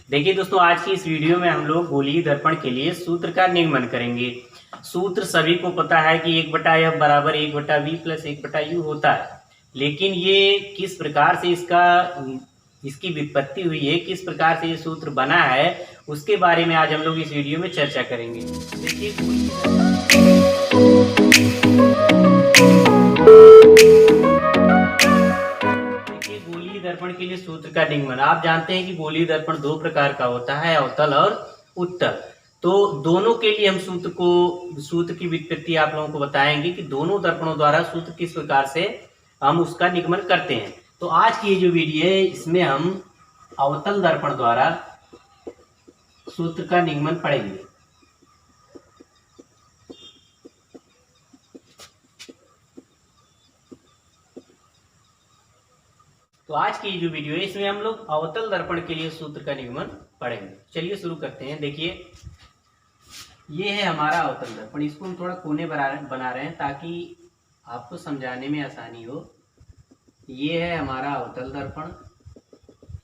देखिए दोस्तों, आज की इस वीडियो में हम लोग गोलीय दर्पण के लिए सूत्र का निगमन करेंगे। सूत्र सभी को पता है कि 1/f बराबर 1/v प्लस 1/u होता है, लेकिन ये किस प्रकार से इसकी व्युत्पत्ति हुई है, किस प्रकार से ये सूत्र बना है, उसके बारे में आज हम लोग इस वीडियो में चर्चा करेंगे। देखिए गोलीय दर्पण के लिए सूत्र का निगमन। आप जानते हैं कि गोलीय दर्पण दो प्रकार का होता है, अवतल और उत्तल। तो दोनों के लिए हम सूत्र की व्युत्पत्ति आप लोगों को बताएंगे कि दोनों दर्पणों द्वारा सूत्र किस प्रकार से हम उसका निगमन करते हैं। तो आज की ये जो वीडियो है, इसमें हम अवतल दर्पण द्वारा सूत्र का निगमन पढ़ेंगे। तो आज की जो वीडियो है, इसमें हम लोग अवतल दर्पण के लिए सूत्र का निगमन पढ़ेंगे। चलिए शुरू करते हैं। देखिए, ये है हमारा अवतल दर्पण। इसको हम थोड़ा कोने बना रहे हैं ताकि आपको समझाने में आसानी हो। ये है हमारा अवतल दर्पण,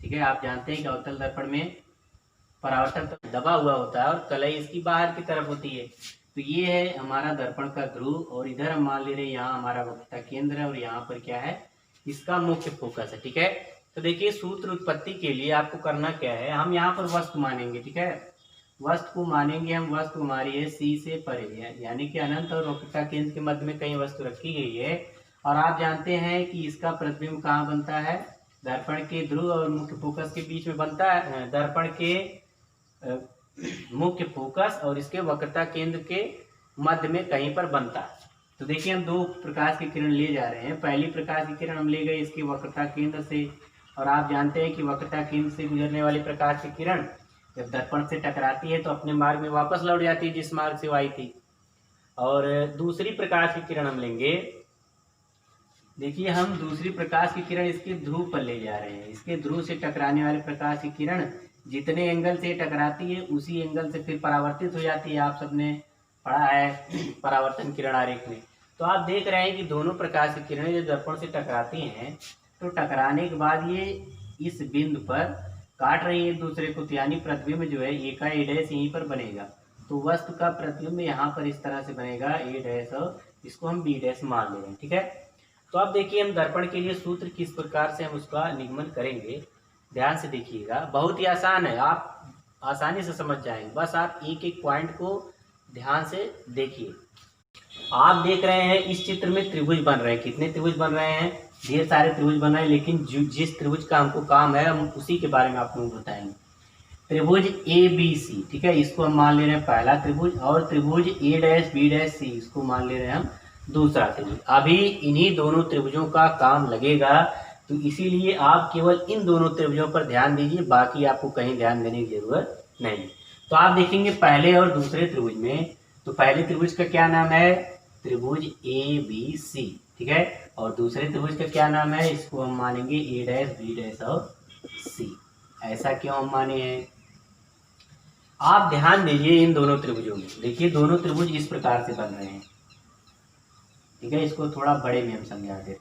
ठीक है। आप जानते हैं कि अवतल दर्पण में परावर्तक दबा हुआ होता है और कलई इसकी बाहर की तरफ होती है। तो ये है हमारा दर्पण का ध्रुव, और इधर हम मान ले रहे हैं यहाँ हमारा वक्रता केंद्र है, और यहाँ पर क्या है, इसका मुख्य फोकस है, ठीक है। तो देखिए, सूत्र उत्पत्ति के लिए आपको करना क्या है, हम यहाँ पर वस्तु मानेंगे, ठीक है। वस्तु को मानेंगे हम। वस्तु हमारी है सी से परे, यानी कि अनंत और वक्रता केंद्र के मध्य में कहीं वस्तु रखी गई है। और आप जानते हैं कि इसका प्रतिबिंब कहाँ बनता है, दर्पण के ध्रुव और मुख्य फोकस के बीच में बनता है। दर्पण के मुख्य फोकस और इसके वक्रता केंद्र के मध्य में कहीं पर बनता है। तो देखिए, हम दो प्रकाश की किरण ले जा रहे हैं। पहली प्रकाश की किरण हम ले गए इसके वक्रता केंद्र से, और आप जानते हैं कि वक्रता केंद्र से गुजरने वाली प्रकाश की किरण जब दर्पण से टकराती है तो अपने मार्ग में वापस लौट जाती है जिस मार्ग से वो आई थी। और दूसरी प्रकाश की किरण हम लेंगे। देखिए, हम दूसरी प्रकाश की किरण इसके ध्रुव पर ले जा रहे हैं। इसके ध्रुव से टकराने वाली प्रकाश की किरण जितने एंगल से टकराती है उसी एंगल से फिर परावर्तित हो जाती है। आप सबने पढ़ा है परावर्तन किरण आरेख में। तो आप देख रहे हैं कि दोनों प्रकाश की किरणें जब दर्पण से टकराती हैं तो टकराने के बाद ये इस बिंदु पर काट रही है एक दूसरे को, तो यानी प्रतिबिंब जो है ए का ए डैश यहीं पर बनेगा। तो वस्तु का प्रतिबिंब यहाँ पर इस तरह से बनेगा ए डैश, और इसको हम बी डैश मान ले रहे हैं, ठीक है। तो अब देखिए, हम दर्पण के लिए सूत्र किस प्रकार से हम उसका निगमन करेंगे, ध्यान से देखिएगा। बहुत ही आसान है, आप आसानी से समझ जाएंगे। बस आप एक एक पॉइंट को ध्यान से देखिए। आप देख रहे हैं इस चित्र में त्रिभुज बन रहे हैं। कितने त्रिभुज बन रहे हैं, ढेर सारे त्रिभुज बन रहे हैं, लेकिन जिस त्रिभुज का हमको काम है हम उसी के बारे में आप लोगों को बताएंगे। त्रिभुज ए बी सी, ठीक है, इसको हम मान ले रहे हैं पहला त्रिभुज, और त्रिभुज ए डैश बी डैश सी, इसको मान ले रहे हैं हम दूसरा त्रिभुज। अभी इन्हीं दोनों त्रिभुजों का काम लगेगा, तो इसीलिए आप केवल इन दोनों त्रिभुजों पर ध्यान दीजिए, बाकी आपको कहीं ध्यान देने की जरूरत नहीं। तो आप देखेंगे पहले और दूसरे त्रिभुज में, तो पहले त्रिभुज का क्या नाम है, त्रिभुज ए बी सी, ठीक है। और दूसरे त्रिभुज का क्या नाम है, इसको हम मानेंगे ए डैश बी डैश और सी। ऐसा क्यों हम माने हैं, आप ध्यान दीजिए इन दोनों त्रिभुजों में। देखिए, दोनों त्रिभुज इस प्रकार से बन रहे हैं, ठीक है। इसको थोड़ा बड़े में हम समझाते हैं।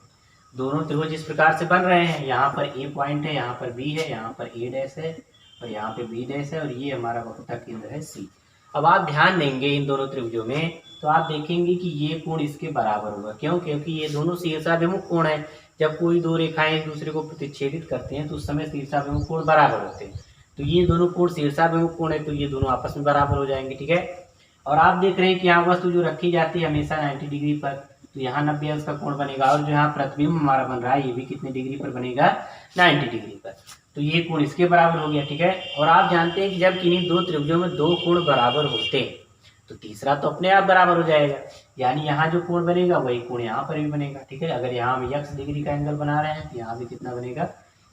दोनों त्रिभुज इस प्रकार से बन रहे हैं। यहाँ पर ए पॉइंट है, यहाँ पर बी है, यहाँ पर ए डैश है, और यहाँ पे बी डैश है, और ये हमारा वक्रता केंद्र है सी। अब आप ध्यान देंगे इन दोनों त्रिभुजों में, तो आप देखेंगे कि ये कोण इसके बराबर होगा। क्यों, क्योंकि ये दोनों शीर्षाभिमुख कोण है। जब कोई दो रेखाएं एक दूसरे को प्रतिच्छेदित करते हैं तो उस समय शीर्षाभिमुख कोण बराबर होते हैं। तो ये दोनों कोण शीर्षाभिमुख कोण है, तो ये दोनों आपस में बराबर हो जाएंगे, ठीक है। और आप देख रहे हैं कि यहाँ वस्तु जो रखी जाती है हमेशा 90 डिग्री पर, तो यहाँ 90 अंश का कोण बनेगा, और जो यहाँ प्रतिबिंब हमारा बन रहा है ये भी कितने डिग्री पर बनेगा, 90 डिग्री पर। तो ये कोण इसके बराबर हो गया, ठीक है। और आप जानते हैं कि जब किन्हीं दो त्रिभुजों में दो कोण बराबर होते हैं तो तीसरा तो अपने आप बराबर हो जाएगा, यानी यहाँ जो कोण बनेगा वही कोण यहाँ पर भी बनेगा, ठीक है। अगर यहाँ हम x डिग्री का एंगल बना रहे हैं तो यहाँ भी कितना बनेगा,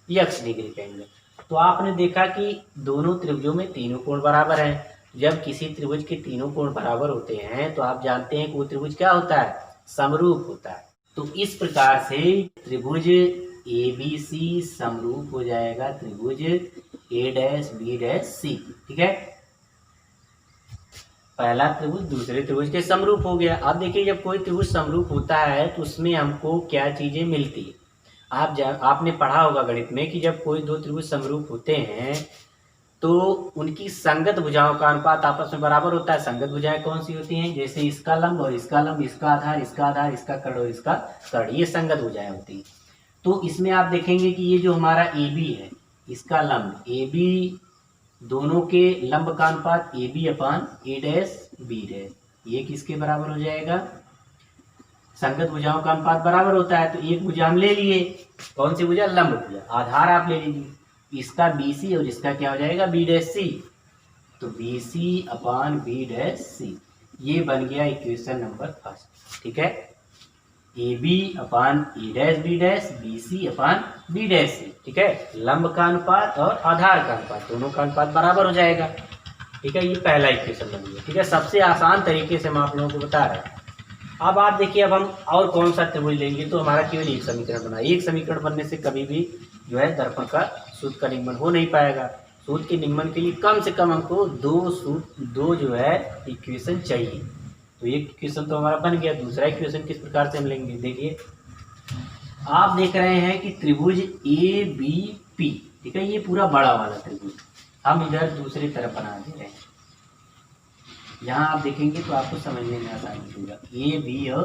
x डिग्री का एंगल। तो आपने देखा कि दोनों त्रिभुजों में तीनों कोण बराबर हैं। जब किसी त्रिभुज के तीनों कोण बराबर होते हैं तो आप जानते हैं कि वो त्रिभुज क्या होता है, समरूप होता है। तो इस प्रकार से त्रिभुज ए बी सी समरूप हो जाएगा त्रिभुज ए डैश बी डैश सी, ठीक है। पहला त्रिभुज दूसरे त्रिभुज के समरूप हो गया। अब देखिए, जब कोई त्रिभुज समरूप होता है तो उसमें हमको क्या चीजें मिलती है। आपने पढ़ा होगा गणित में कि जब कोई दो त्रिभुज समरूप होते हैं तो उनकी संगत भुजाओं का अनुपात आपस में बराबर होता है। संगत भुजाएं कौन सी होती हैं? जैसे इसका लंब और इसका लंब, इसका आधार, इसका आधार, इसका कर्ण और इसका कर्ण, ये संगत भुजाएं होती हैं। तो इसमें आप देखेंगे कि ये जो हमारा ए बी है, इसका लंब ए बी, दोनों के लंब का अनुपात A B upon A dash B dash, ये किसके बराबर हो जाएगा? संगत भुजाओं का अनुपात बराबर होता है। तो एक भुजा हम ले लिए, कौन सी भुजा? लंब भुजा। आधार आप ले लीजिए, इसका बी सी और इसका क्या हो जाएगा? B dash C. तो B C upon B dash C, ये बन गया इक्वेशन नंबर फर्स्ट। ठीक है, A B upon A dash B dash, B C upon B dash C. ठीक है, लंब का अनुपात और आधार का अनुपात, दोनों का अनुपात बराबर हो जाएगा। ठीक है, ये पहला इक्वेशन बन गया। ठीक है, सबसे आसान तरीके से हम आप लोगों को बता रहे हैं। अब आप देखिए, अब हम और कौन सा त्रिभुज लेंगे, तो हमारा केवल एक समीकरण बना। एक समीकरण बनने से कभी भी जो है दर्पण का सूत्र का निगमन हो नहीं पाएगा। सूत्र के निगमन के लिए कम से कम हमको दो जो है इक्वेशन चाहिए। तो एक इक्वेशन तो हमारा बन गया। दूसरा इक्वेशन किस प्रकार से हम लेंगे? देखिए, आप देख रहे हैं कि त्रिभुज ए बी पी, ठीक है, ये पूरा बड़ा वाला त्रिभुज हम इधर दूसरी तरफ बना दे रहे हैं। यहाँ आप देखेंगे तो आपको समझने में आसानी होगा। ए बी और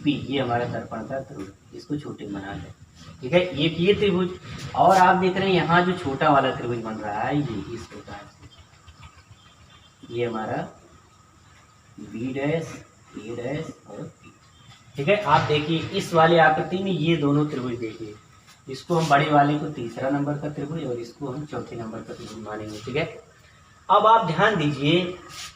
पी ये हमारा दर्पण का त्रिभुज, इसको छोटे बना दें। ठीक है, एक ये त्रिभुज, और आप देख रहे हैं यहाँ जो छोटा वाला त्रिभुज बन रहा है ये इस प्रकार से, ये हमारा बी डैश ए डैश और पी। ठीक है, आप देखिए इस वाली आकृति में ये दोनों त्रिभुज देखिए, इसको हम बड़े वाले को तीसरा नंबर का त्रिभुज और इसको हम चौथे नंबर का त्रिभुज मानेंगे। ठीक है, अब आप ध्यान दीजिए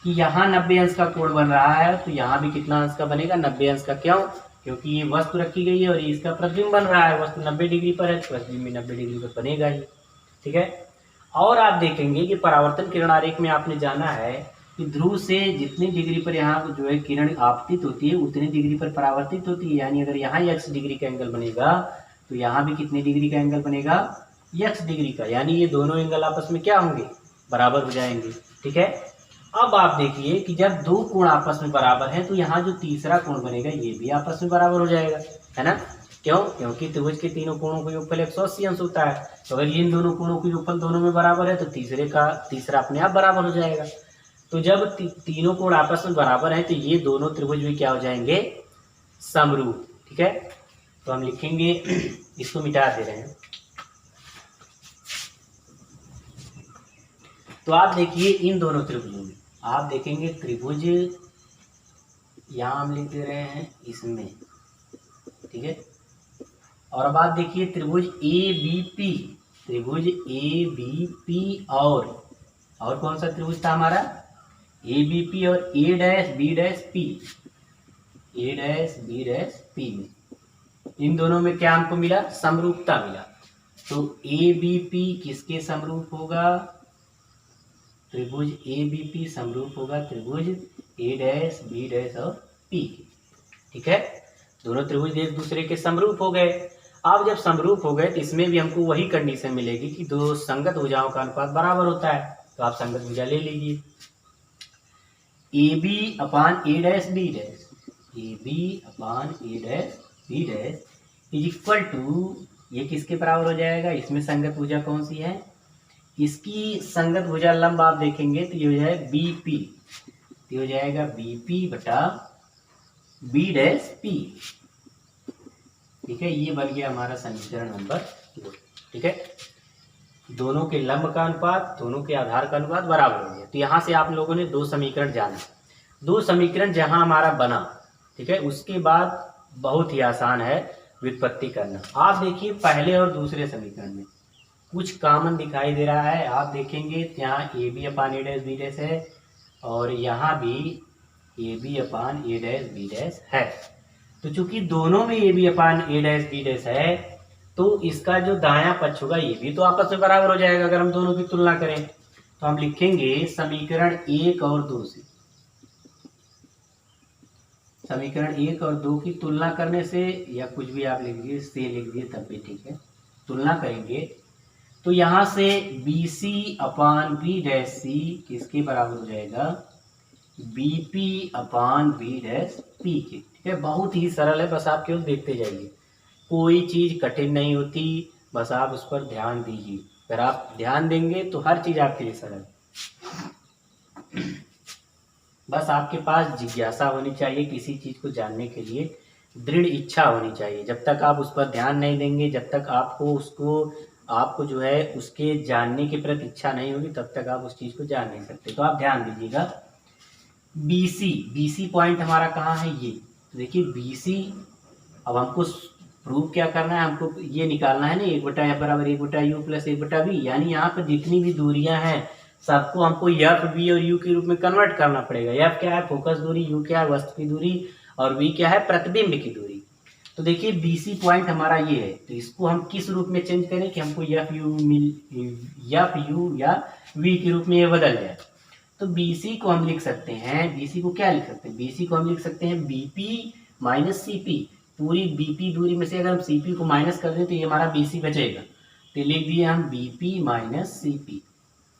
कि यहाँ 90 अंश का कोण बन रहा है, तो यहाँ भी कितना अंश का बनेगा? 90 अंश का। क्यों? क्योंकि ये वस्तु रखी गई है और इसका प्रतिबिंब बन रहा है। वस्तु 90 डिग्री पर है, प्रतिबिंब भी 90 डिग्री पर बनेगा ही। ठीक है, और आप देखेंगे कि परावर्तन किरण आरेख में आपने जाना है कि ध्रुव से जितनी डिग्री पर यहाँ जो है किरण आपतित होती है उतनी डिग्री पर परावर्तित होती है। यानी अगर यहाँ x डिग्री का एंगल बनेगा तो यहाँ भी कितने डिग्री का एंगल बनेगा? x डिग्री का। यानी ये दोनों एंगल आपस में क्या होंगे? बराबर हो जाएंगे। ठीक है, अब आप देखिए कि जब दो कोण आपस में बराबर हैं तो यहाँ जो तीसरा कोण बनेगा ये भी आपस में बराबर हो जाएगा, है ना? क्यों? क्योंकि त्रिभुज के तीनों कोणों का योगफल 180 अंश होता है। तो अगर इन दोनों कोणों का योगफल दोनों में बराबर है तो तीसरा अपने आप बराबर हो जाएगा। तो जब तीनों कोण आपस में बराबर हैं तो ये दोनों त्रिभुज भी क्या हो जाएंगे? समरूप। ठीक है, तो हम लिखेंगे, इसको मिटा दे रहे हैं। तो आप देखिए इन दोनों त्रिभुजों में आप देखेंगे त्रिभुज यहाँ हम लिख दे रहे हैं इसमें। ठीक है, और अब आप देखिए त्रिभुज ए बी पी, त्रिभुज ए बी पी और कौन सा त्रिभुज था हमारा? ए बी पी और ए डैश बी डैश पी, ए डैश बी डैश पी में इन दोनों में क्या हमको मिला? समरूपता मिला। तो ए बी पी किसके समरूप होगा? त्रिभुज ए बी पी समरूप होगा त्रिभुज ए डैश बी डैश और पी। ठीक है, दोनों त्रिभुज एक दूसरे के समरूप हो गए। अब जब समरूप हो गए तो इसमें भी हमको वही कंडीशन मिलेगी कि दो संगत भुजाओं का अनुपात बराबर होता है। तो आप संगत भुजा ले लीजिए, A B upon A dash B dash, A B upon A dash B dash is equal to, ये किसके बराबर हो जाएगा? इसमें संगत भुजा कौन सी है? इसकी संगत भुजा लंब आप देखेंगे तो ये हो जाएगा बी पी, ये हो जाएगा बी पी बटा बी डैश पी। ठीक है, ये बन गया हमारा समीकरण नंबर 2। ठीक है, दोनों के लंब का अनुपात, दोनों के आधार का अनुपात बराबर हो गया। तो यहाँ से आप लोगों ने दो समीकरण जाना, दो समीकरण जहाँ हमारा बना। ठीक है, उसके बाद बहुत ही आसान है व्युत्पत्ति करना। आप देखिए पहले और दूसरे समीकरण में कुछ कॉमन दिखाई दे रहा है। आप देखेंगे यहाँ A B upon A dash B dash है और यहाँ भी A B upon A dash B dash है। तो चूंकि दोनों में A B upon A dash B dash है तो इसका जो दायां पक्ष होगा ये भी तो आपस में बराबर हो जाएगा। अगर हम दोनों की तुलना करें तो हम लिखेंगे समीकरण 1 और 2 से, समीकरण 1 और 2 की तुलना करने से, या कुछ भी आप लिख दिए, से लिख दिए तब भी ठीक है, तुलना करेंगे तो यहाँ से B C upon B dash C किसके बराबर हो जाएगा? B P upon B dash P के। ठीक है, बहुत ही सरल है, बस आप केवल देखते जाइए, कोई चीज़ कठिन नहीं होती, बस आप उस पर ध्यान दीजिए। अगर आप ध्यान देंगे तो हर चीज़ आपके लिए सरल। बस आपके पास जिज्ञासा होनी चाहिए, किसी चीज़ को जानने के लिए दृढ़ इच्छा होनी चाहिए। जब तक आप उस पर ध्यान नहीं देंगे, जब तक आपको जो है उसके जानने के प्रति इच्छा नहीं होगी, तब तक आप उस चीज़ को जान नहीं सकते। तो आप ध्यान दीजिएगा, BC पॉइंट हमारा कहाँ है, ये। तो देखिए BC, अब हमको प्रूव क्या करना है, हमको ये निकालना है ना, 1/f बराबर 1/u प्लस 1/v। यानी यहाँ पर जितनी भी दूरियां हैं सबको हमको F, V और U के रूप में कन्वर्ट करना पड़ेगा। F क्या है, फोकस दूरी, U क्या है, वस्तु की दूरी, और V क्या है, प्रतिबिंब की दूरी। तो देखिए BC पॉइंट हमारा ये है, तो इसको हम किस रूप में चेंज करें कि हमको F, U या V के रूप में ये बदल जाए। तो BC को हम लिख सकते हैं, BC को क्या लिख सकते हैं, BC को हम लिख सकते हैं BP माइनस CP। पूरी BP दूरी में से अगर हम CP को माइनस कर दें तो ये हमारा BC बचेगा, तो लिख दिए हम BP माइनस CP,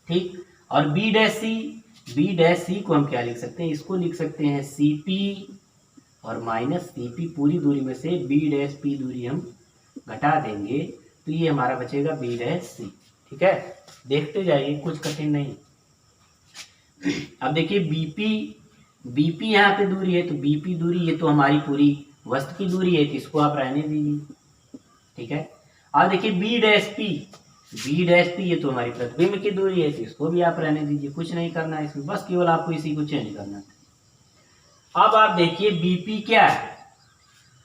ठीक। और B' को हम क्या लिख सकते हैं, इसको लिख सकते हैं CP और माइनस CP। पूरी दूरी में से B' दूरी हम घटा देंगे तो ये हमारा बचेगा B', ठीक है। देखते जाइए, कुछ कठिन नहीं। अब देखिए BP यहाँ पे दूरी है, तो BP दूरी ये तो हमारी पूरी वस्तु की दूरी है, तो इसको आप रहने दीजिए, ठीक है। अब देखिए B' ये तो हमारी प्रतिबिंब की दूरी है, तो इसको भी आप रहने दीजिए, कुछ नहीं करना है इसमें, बस केवल आपको इसी को चेंज करना है। अब आप देखिए BP क्या है,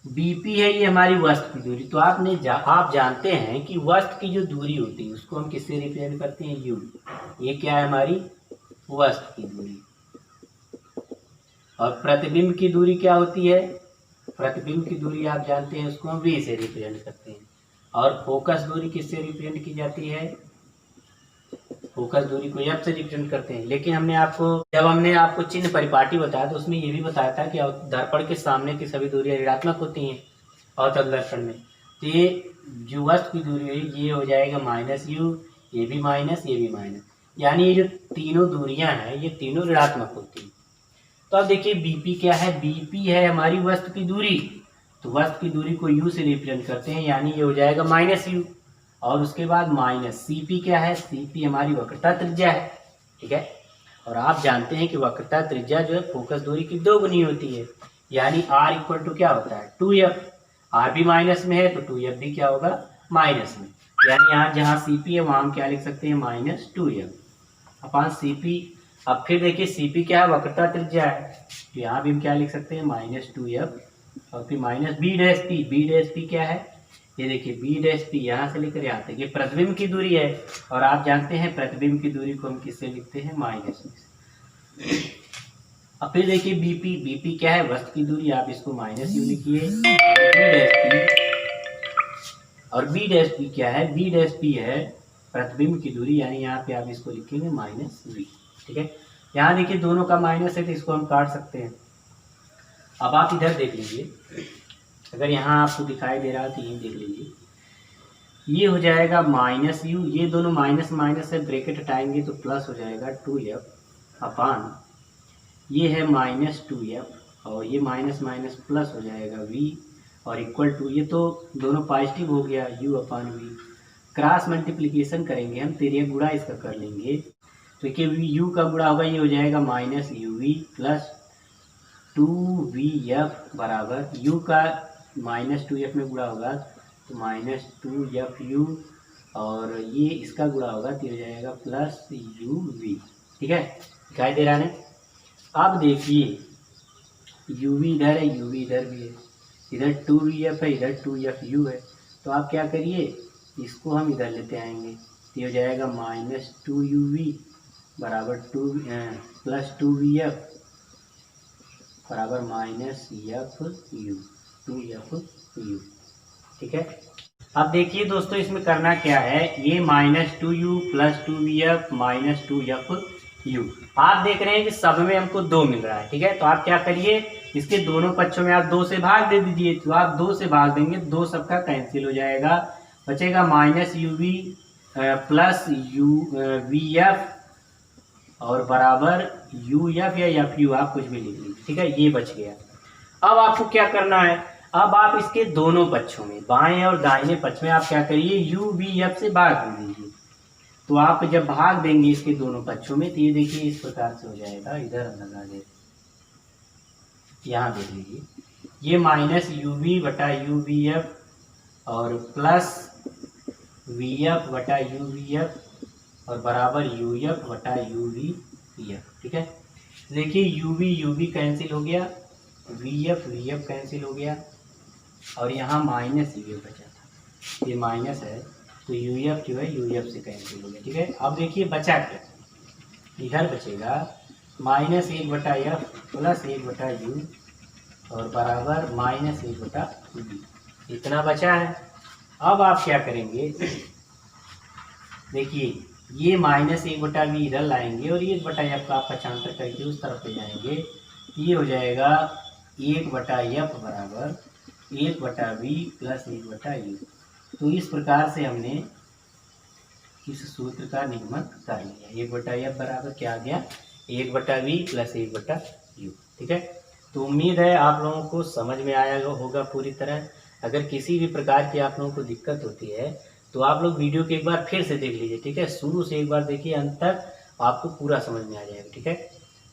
BP है ये हमारी वस्तु की दूरी। तो आप जानते हैं कि वस्तु की जो दूरी होती है उसको हम किससे रिप्रेजेंट करते हैं, U। ये क्या है, हमारी वस्तु की दूरी। और प्रतिबिंब की दूरी क्या होती है, प्रतिबिंब की दूरी आप जानते हैं उसको हम V से रिप्रेजेंट करते हैं। और फोकस दूरी किससे रिप्रेजेंट की जाती है, फोकस दूरी को F से रिप्रेजेंट करते हैं। लेकिन जब हमने आपको चिन्ह परिपाटी बताया तो उसमें ये भी बताया था कि दर्पण के सामने की सभी दूरियां ऋणात्मक होती हैं अवतल दर्पण में। तो ये जो वस्तु की दूरी है ये हो जाएगा -U, ये भी माइनस, ये भी माइनस, यानी ये जो तीनों दूरियां हैं ये तीनों ऋणात्मक होती हैं। तो अब देखिए BP क्या है, BP है हमारी वस्तु की दूरी, तो वस्तु की दूरी को U से रिप्रेजेंट करते हैं, यानी ये हो जाएगा -U। और उसके बाद माइनस CP क्या है, CP हमारी वक्रता त्रिज्या है, ठीक है। और आप जानते हैं कि वक्रता त्रिज्या जो है फोकस दूरी की 2 गुनी होती है, यानी R इक्वल टू क्या होता है, 2F। R भी माइनस में है तो 2F भी क्या होगा, माइनस में। यानी यहाँ जहाँ CP है वहाँ हम क्या लिख सकते हैं, -2F अपॉन CP। अब फिर देखिए CP क्या है, वक्रता त्रिज्या है, तो यहाँ भी हम क्या लिख सकते हैं, -2F। और फिर माइनस B' क्या है, ये देखिए B' यहाँ से लेकर यहाँ तक ये प्रतिबिंब की दूरी है। और आप जानते हैं प्रतिबिंब की दूरी को हम किससे लिखते हैं, माइनस में। अब फिर देखिए BP क्या है, वस्तु की दूरी, आप इसको -U लिखिए। और B' क्या है, B' है प्रतिबिंब की दूरी, यानी यहाँ पे आप इसको लिखेंगे -V, ठीक है। यहाँ देखिए दोनों का माइनस है तो इसको हम काट सकते हैं। अब आप इधर देख लीजिए, अगर यहाँ आपको दिखाई दे रहा है तो ये देख लीजिए, ये हो जाएगा -U, ये दोनों माइनस माइनस है, ब्रैकेट हटाएंगे तो प्लस हो जाएगा 2F अपॉन ये है -2F, और ये माइनस माइनस प्लस हो जाएगा V, और इक्वल टू ये तो दोनों पॉजिटिव हो गया U upon V। Cross multiplication करेंगे हम, तेरे गुणा इसका कर लेंगे, तो देखिए U का गुणा होगा, ये हो जाएगा -UV प्लस 2VF बराबर U का -2F में गुणा होगा तो -2FU, और ये इसका गुणा होगा तो हो जाएगा +UV, ठीक है। दिखाई दे रहा है। अब देखिए UV इधर है, UV इधर भी है, इधर 2VF है, इधर 2FU है, तो आप क्या करिए, इसको हम इधर लेते आएंगे, तो हो जाएगा -2UV बराबर +2VF बराबर -FU, ठीक है। अब देखिए दोस्तों इसमें करना क्या है, ये -2U + 2VF -2FU, आप देख रहे हैं कि सब में हमको 2 मिल रहा है, ठीक है। तो आप क्या करिए, इसके दोनों पक्षों में आप 2 से भाग दे दीजिए, तो आप 2 से भाग देंगे, 2 सबका कैंसिल हो जाएगा, बचेगा -UV + VF और बराबर UF या FU, आप कुछ भी लिख लीजिए, ठीक है। ये बच गया। अब आपको क्या करना है, अब आप इसके दोनों पक्षों में, बाएं और दाहिने पक्ष में आप क्या करिए, UVF से भाग दे दीजिए, तो आप जब भाग देंगे इसके दोनों पक्षों में, तो ये देखिए इस प्रकार से हो जाएगा। इधर हम लगा दे, यहाँ देख लीजिए, ये माइनस यू वी बटा यू वी एफ और प्लस वी एफ बटा यू वी एफ और बराबर यू एफ बटा यू वी एफ। ठीक है, देखिए यू वी कैंसिल हो गया, वी एफ कैंसिल हो गया और यहाँ माइनस यू एफ बचा था, ये माइनस है तो यू एफ जो है यू एफ से कैंसिल हो गया। ठीक है, अब देखिए बचा क्या, इधर बचेगा माइनस 1/f प्लस 1/u और बराबर माइनस 1/v, इतना बचा है। अब आप क्या करेंगे, देखिए ये माइनस 1/v इधर लाएंगे और 1/f का आप पक्षांतर करके उस तरफ ले जाएंगे, ये हो जाएगा 1/f बराबर 1/v प्लस 1/u। तो इस प्रकार से हमने इस सूत्र का निगमन कर लिया। 1/f बराबर क्या आ गया, 1/v प्लस 1/u। ठीक है, तो उम्मीद है आप लोगों को समझ में आया होगा पूरी तरह। अगर किसी भी प्रकार की आप लोगों को दिक्कत होती है तो आप लोग वीडियो को एक बार फिर से देख लीजिए। ठीक है, शुरू से एक बार देखिए अंत तक, आपको पूरा समझ में आ जाएगा। ठीक है,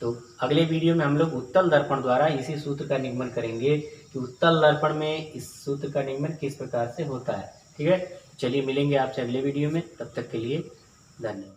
तो अगले वीडियो में हम लोग उत्तल दर्पण द्वारा इसी सूत्र का निगमन करेंगे कि उत्तल दर्पण में इस सूत्र का निगमन किस प्रकार से होता है। ठीक है, चलिए मिलेंगे आपसे अगले वीडियो में, तब तक के लिए धन्यवाद।